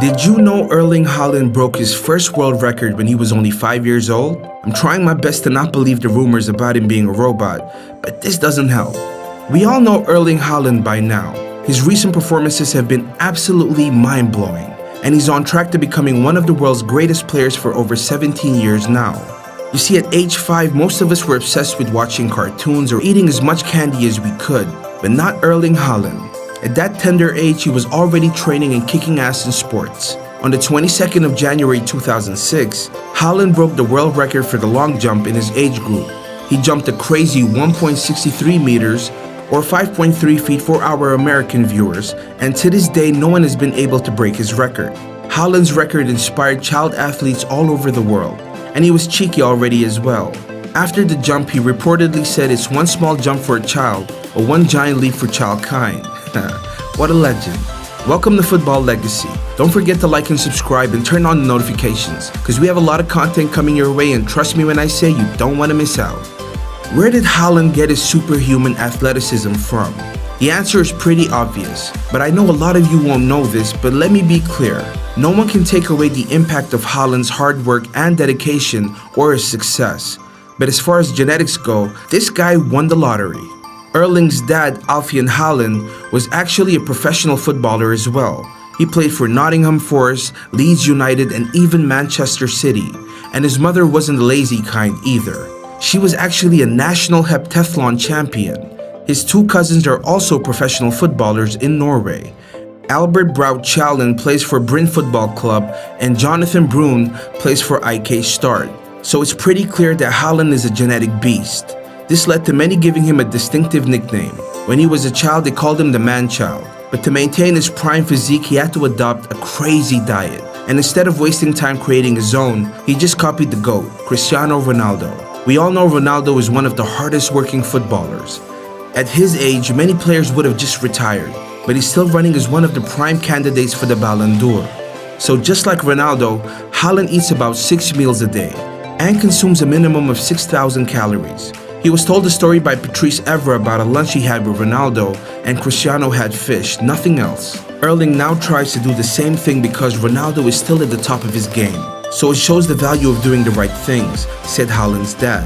Did you know Erling Haaland broke his first world record when he was only 5 years old? I'm trying my best to not believe the rumors about him being a robot, but this doesn't help. We all know Erling Haaland by now. His recent performances have been absolutely mind-blowing, and he's on track to becoming one of the world's greatest players for over 17 years now. You see, at age 5, most of us were obsessed with watching cartoons or eating as much candy as we could, but not Erling Haaland. At that tender age, he was already training and kicking ass in sports. On the 22nd of January 2006, Haaland broke the world record for the long jump in his age group. He jumped a crazy 1.63 meters or 5.3 feet for our American viewers, and to this day, no one has been able to break his record. Haaland's record inspired child athletes all over the world, and he was cheeky already as well. After the jump, he reportedly said it's one small jump for a child, or one giant leap for childkind. What a legend. Welcome to Football Legacy. Don't forget to like and subscribe and turn on the notifications, because we have a lot of content coming your way, and trust me when I say you don't want to miss out. Where did Haaland get his superhuman athleticism from? The answer is pretty obvious, but I know a lot of you won't know this, but let me be clear. No one can take away the impact of Haaland's hard work and dedication or his success. But as far as genetics go, this guy won the lottery. Erling's dad, Alfie Haaland, was actually a professional footballer as well. He played for Nottingham Forest, Leeds United, and even Manchester City. And his mother wasn't the lazy kind either. She was actually a national heptathlon champion. His two cousins are also professional footballers in Norway. Albert Braut Haaland plays for Bryn Football Club, and Jonathan Brun plays for IK Start. So it's pretty clear that Haaland is a genetic beast. This led to many giving him a distinctive nickname. When he was a child, they called him the man-child. But to maintain his prime physique, he had to adopt a crazy diet. And instead of wasting time creating his own, he just copied the GOAT, Cristiano Ronaldo. We all know Ronaldo is one of the hardest working footballers. At his age, many players would have just retired, but he's still running as one of the prime candidates for the Ballon d'Or. So just like Ronaldo, Haaland eats about 6 meals a day and consumes a minimum of 6,000 calories. He was told a story by Patrice Evra about a lunch he had with Ronaldo, and Cristiano had fish, nothing else. Erling now tries to do the same thing because Ronaldo is still at the top of his game. So it shows the value of doing the right things, said Haaland's dad.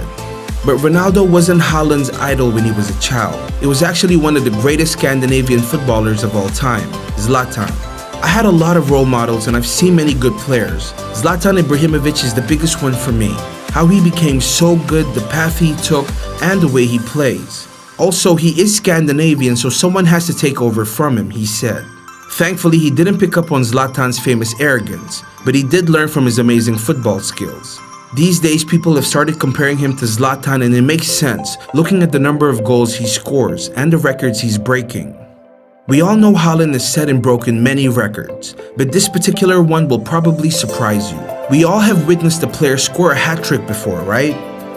But Ronaldo wasn't Haaland's idol when he was a child. It was actually one of the greatest Scandinavian footballers of all time, Zlatan. I had a lot of role models and I've seen many good players. Zlatan Ibrahimovic is the biggest one for me. How he became so good, the path he took, and the way he plays. Also, he is Scandinavian, so someone has to take over from him, he said. Thankfully, he didn't pick up on Zlatan's famous arrogance, but he did learn from his amazing football skills. These days, people have started comparing him to Zlatan, and it makes sense, looking at the number of goals he scores and the records he's breaking. We all know Haaland has set and broken many records, but this particular one will probably surprise you. We all have witnessed a player score a hat-trick before, right?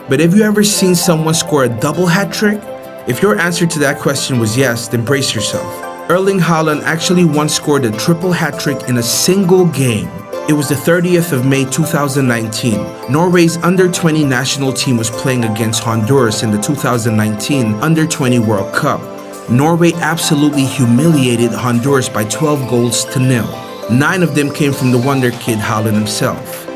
But have you ever seen someone score a double hat-trick? If your answer to that question was yes, then brace yourself. Erling Haaland actually once scored a triple hat-trick in a single game. It was the 30th of May 2019. Norway's under-20 national team was playing against Honduras in the 2019 Under-20 World Cup. Norway absolutely humiliated Honduras by 12 goals to 0. 9 of them came from the wonder kid Haaland himself.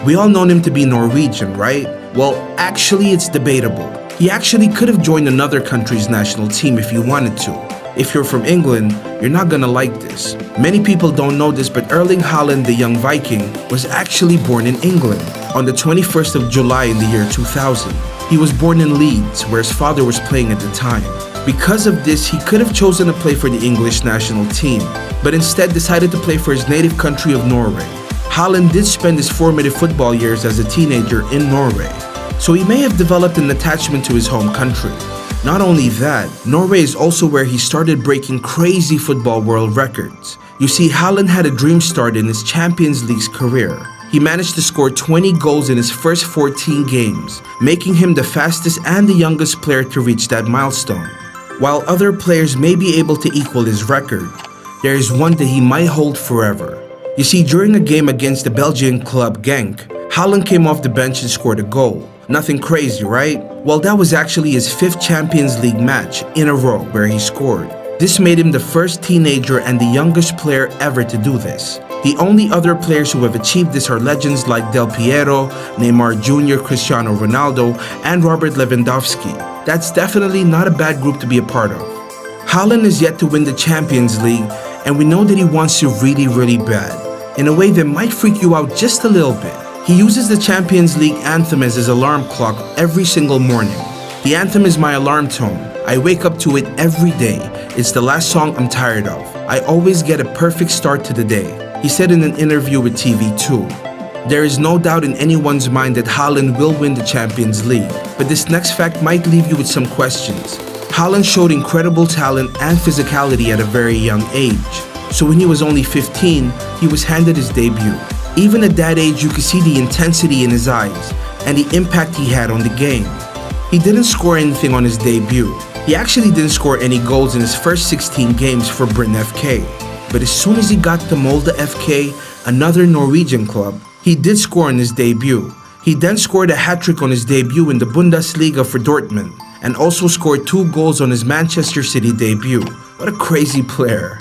We all know him to be Norwegian, right? Well, actually it's debatable. He actually could have joined another country's national team if he wanted to. If you're from England, you're not gonna like this. Many people don't know this, but Erling Haaland, the young Viking, was actually born in England on the 21st of July in the year 2000. He was born in Leeds, where his father was playing at the time. Because of this, he could have chosen to play for the English national team, but instead decided to play for his native country of Norway. Haaland did spend his formative football years as a teenager in Norway, so he may have developed an attachment to his home country. Not only that, Norway is also where he started breaking crazy football world records. You see, Haaland had a dream start in his Champions League career. He managed to score 20 goals in his first 14 games, making him the fastest and the youngest player to reach that milestone. While other players may be able to equal his record, there is one that he might hold forever. You see, during a game against the Belgian club Genk, Haaland came off the bench and scored a goal. Nothing crazy, right? Well, that was actually his 5th Champions League match in a row where he scored. This made him the first teenager and the youngest player ever to do this. The only other players who have achieved this are legends like Del Piero, Neymar Jr., Cristiano Ronaldo, and Robert Lewandowski. That's definitely not a bad group to be a part of. Haaland is yet to win the Champions League, and we know that he wants to really bad, in a way that might freak you out just a little bit. He uses the Champions League anthem as his alarm clock every single morning. The anthem is my alarm tone. I wake up to it every day. It's the last song I'm tired of. I always get a perfect start to the day, he said in an interview with TV2. There is no doubt in anyone's mind that Haaland will win the Champions League, but this next fact might leave you with some questions. Haaland showed incredible talent and physicality at a very young age. So when he was only 15, he was handed his debut. Even at that age, you could see the intensity in his eyes and the impact he had on the game. He didn't score anything on his debut. He actually didn't score any goals in his first 16 games for Bryn FK. But as soon as he got to Molde FK, another Norwegian club, he did score in his debut. He then scored a hat-trick on his debut in the Bundesliga for Dortmund, and also scored 2 goals on his Manchester City debut. What a crazy player.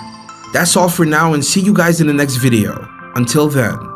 That's all for now, and see you guys in the next video. Until then.